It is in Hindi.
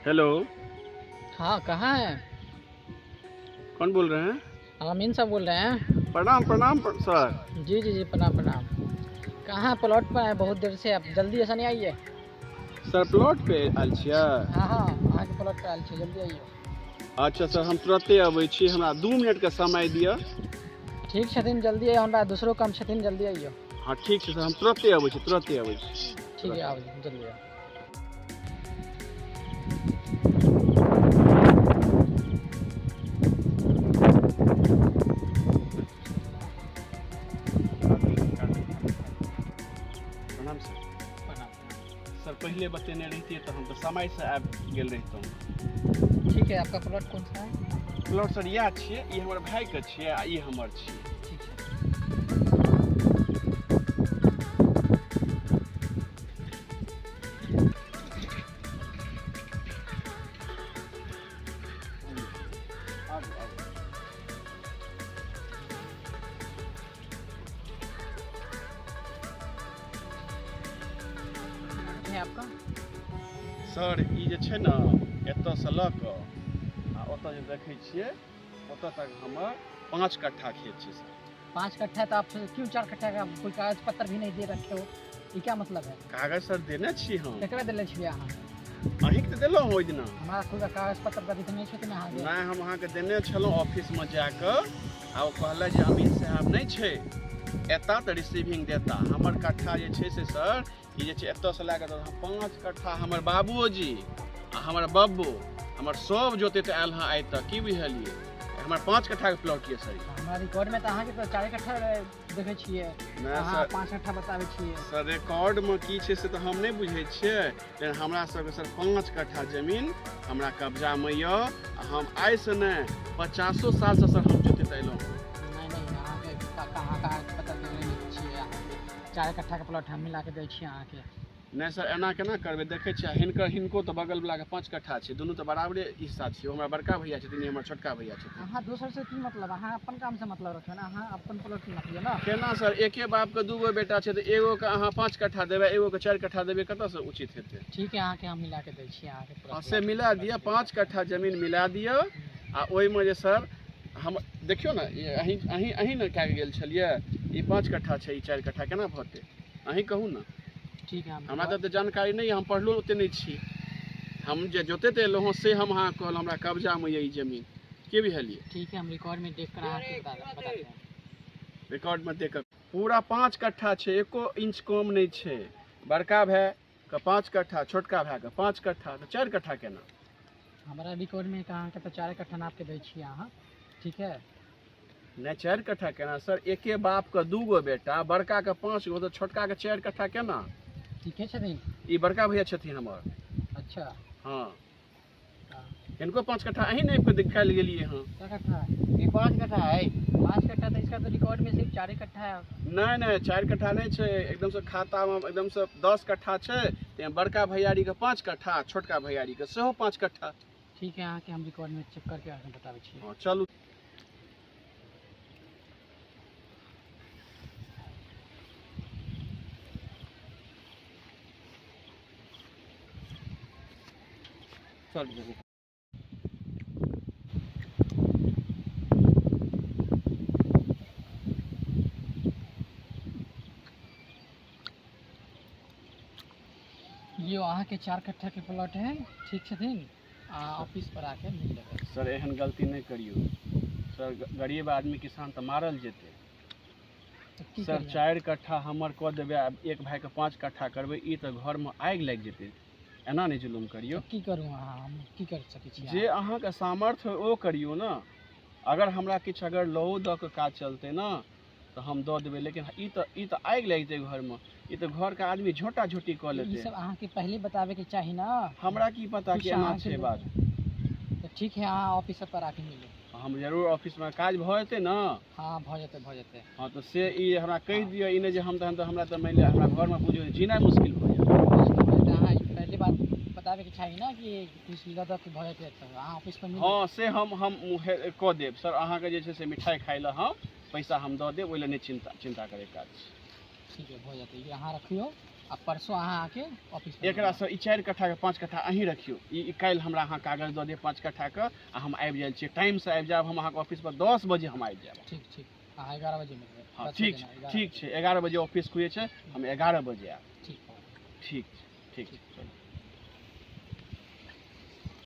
हेलो। हाँ, कहाँ है? कौन बोल रहे हैं? अमीन साहब बोल रहे हैं। प्रणाम प्रणाम सर। जी जी जी, प्रणाम प्रणाम। कहाँ प्लॉट पर है? बहुत देर से, आप जल्दी ऐसा नहीं आइए। सर प्लॉट पे आयल छियै? हाँ हाँ, अहाँ के प्लॉट पर आयल छी, जल्दी आइए। अच्छा सर, हम तुरंते अबै छी, हमरा 2 मिनट के समय दिअ। ठीक छथिन, जल्दी आइए, हमरा दूसरो काम छथिन, जल्दी आइए। हाँ ठीक छै सर, हम तुरंते अबै छी, तुरंते अबै छी। ठीक है, आओ जल्दी आओ। प्रणाम सर। प्रणाम। सर पहले बतेने रहितिए तो हम तो समय से आबि गेल रहितौं। ठीक है, आपका प्लॉट कौन सा है? प्लॉट सर इएह छियै, ई हमर भाई के छियै आ ई हमर छियै। ठीक है। आबू आबू। है आपका? सर ई जे छै ने, एतऽसँ लऽ कऽ आ ओतऽ जे देखै छियै ओतऽ तक हमर 5 कट्ठा खेत छै सर। 5 कट्ठा? तो आप क्यों 4 कट्ठा का कोई कागज पत्र भी नहीं दे रखे हो? ये क्या मतलब है? कागज सर देने छी हम। केकरा दिले छियै अहाँ? अहीँ के तऽ देलहुँ ओहि दिना। हमारा खुद का कागज पत्र का भी तो नहीं छथिन अहाँ के। नहि, हम अहाँके देने छलहुँ ऑफिसमे जाकऽ, आ ओ कहलै जे अमीन साहब नहि छै एता तऽ रिसीविंग देता। हमर कट्ठा जे छै से सर, ई जे छै एतऽसँ लए कऽ 5 कट्ठा हमर बाबूजी आ हमर बब्बू हमर सब जोतैत आयल हँ आइ तक, की बुझलियै? हमर 5 कट्ठा के प्लॉट ये सर। हमारा रिकॉर्ड में तो अहाँ के तो 4 कट्ठा देखे छियै, नहि अहाँ सर, 5 कट्ठा बताबै छियै। सर रिकॉर्डमे की छै से तऽ हम नहि बुझै छियै, लेकिन हमरा सबके सर 5 कट्ठा जमीन हमरा कब्जामे यऽ। आ हम आइसँ नहि 50 सालसँ सर हम जोतैत अयलहुँ हँ। नहीं नहीं, अहाँ के कहाँ कागज पत्र देने छियै? अहाँ के 4 कट्ठा के प्लॉट हम मिला के दै छियै अहाँ के। नहीं सर, एना केना करबै? देखै छियै हिनको तऽ बगलवलाके 5 कट्ठा छै, दुनू तऽ बराबरे हिस्सा छियै। ओ हमरा बड़का भैया छथिन, ई हमर छोटका भैया छथिन। अहाँ दोसर से की मतलब? अहाँ अपन काम से मतलब रखियो ना, अहाँ अपन प्लॉट की मतलब ना। केना सर? एके बापके 2 गो बेटा छै, तऽ एगो के अहाँ 5 कट्ठा देबै, एगो के 4 कट्ठा देबै, कतऽसँ उचित हेतै? ठीक है, अहाँ के हम मिला के दै छियै अहाँ के प्लॉट। से मिला दिअ, 5 कट्ठा जमीन मिला दिअ। आ ओहिमे जे सर हम देखियौ ने, अहीं ने कए गेल छलियै, ई 5 कट्ठा छै, ई 4 कट्ठा केना भऽ? अहीं कहू ने। ठीक है, हमरा तऽ जानकारी नहीं है, हम पढ़लो ओते नहीं छी। हम जे जोतैत अयलहुँ हँ से हम अहाँ कहलहुँ हमरा कब्जामे यऽ ई जमीन, के बुझलियै? ठीक है, हम रिकॉर्ड में देख कर अहाँ के बताते हैं। रिकॉर्डमे देख कऽ पूरा 5 कट्ठा छै, एको इंच कम नहीं छै। बड़का भाई के 5 कट्ठा, छोटका भाई के 5 कट्ठा, तो 4 कट्ठा केना? हमारा रिकॉर्ड में कहाँ के तो 4 कट्ठा नाप के दै छियै अहाँ। ठीक है। नहीं 4 कट्ठा केना सर? एके बाप के 2 गो बेटा, बड़का के 5 गो, तो छोटका के 4 कट्ठा केना? ठीके छथिन। ई बड़का भैया छथिन हमर। अच्छा। हाँ, हाँ। इनको 5 कट्ठा अहीं नहीं पे दिखाई गेलिए हाँ। क्या कट्ठा है? ये 5 कट्ठा है। 5 कट्ठा तो इसका तो रिकॉर्ड में सिर्फ 4 कट्ठा है। नहीं नहीं, 4 कट्ठा नहीं छै, एकदम से खाता में एकदम से 10 कट्ठा छै। ते बड़का भैयारी के 5 कट्ठा, छोटका भैयारी के सेहो 5 कट्ठा। ठीक है, अहाँ के हम रिकॉर्ड में चेक करके अहाँ के बताबै छियै। हाँ चलू। चल ये अहाँ के 4 कट्ठा के प्लॉट है, ठीक छथिन। ऑफिस पर आके मिल लेबै। सर एहन गलती नहीं करियो सर, गरीब आदमी किसान तो मारल जेते। तो की सर करियै? 4 कट्ठा हमर कऽ देबै, एक भाई के 5 कट्ठा करबै, ई तऽ घर में आगि लागि जेतै। एना नहीं जुलुम करियो। तो की करूँ अहाँ? हम की कर सकै छी? जे अहाँके सामर्थ्य हो ओ करियो ना। अगर हमरा किछु अगर लहू दऽ के काज चलते ना तो हम दऽ देबै, लेकिन ई तऽ आगि लागि जेतै घर में। ई तऽ घर के आदमी झोटा झोटी कऽ ई लेतै। सब अहाँ के पहले बतावे के चाही ना। हमरा की पता कि एना छै बात। तो ठीक है, अहाँ ऑफिस पर आके मिलू। हम जरूर ऑफिस में काज भऽ जेतै ना। हाँ, भऽ जेतै भऽ जेतै। हाँ तो से ई हमरा कहि दिअ, ई नहि जे हम तहन तऽ हमरा तऽ मानि लिअ हमरा घरमे बुझियौ जीनाइ मुश्किल भऽ जायत। अहाँ पहले बात बतावे के चाही ना कि किस लगा के भऽ जेतै, तऽ अहाँ ऑफिस पर मिलू। हाँ से हम कऽ देब सर। अहाँके जे छै से मिठाइ खाइ लए हम पैसा हम दऽ देब, ओहि लए नहि चिंता करैके काज छै। ठीक है, भऽ जेतै। ये अहाँ रखियो, आ परसों अहाँ आके ऑफिस एकरा से ई 4 कट्ठा के 5 कट्ठा अहीं रखियो ई काल्हि हमरा अहाँ कागज दऽ देब 5 कट्ठा के आ हम आबि जाइ छियै टाइम से आबि जायब हम अहाँके ऑफिस पर 10 बजे हम आबि जायब ठीक ठीक अहाँ 11 बजे मिलबै हाँ ठीक छै 11 बजे ऑफिस खुले छै हम 11 बजे आयब ठीक ठीक छै चलू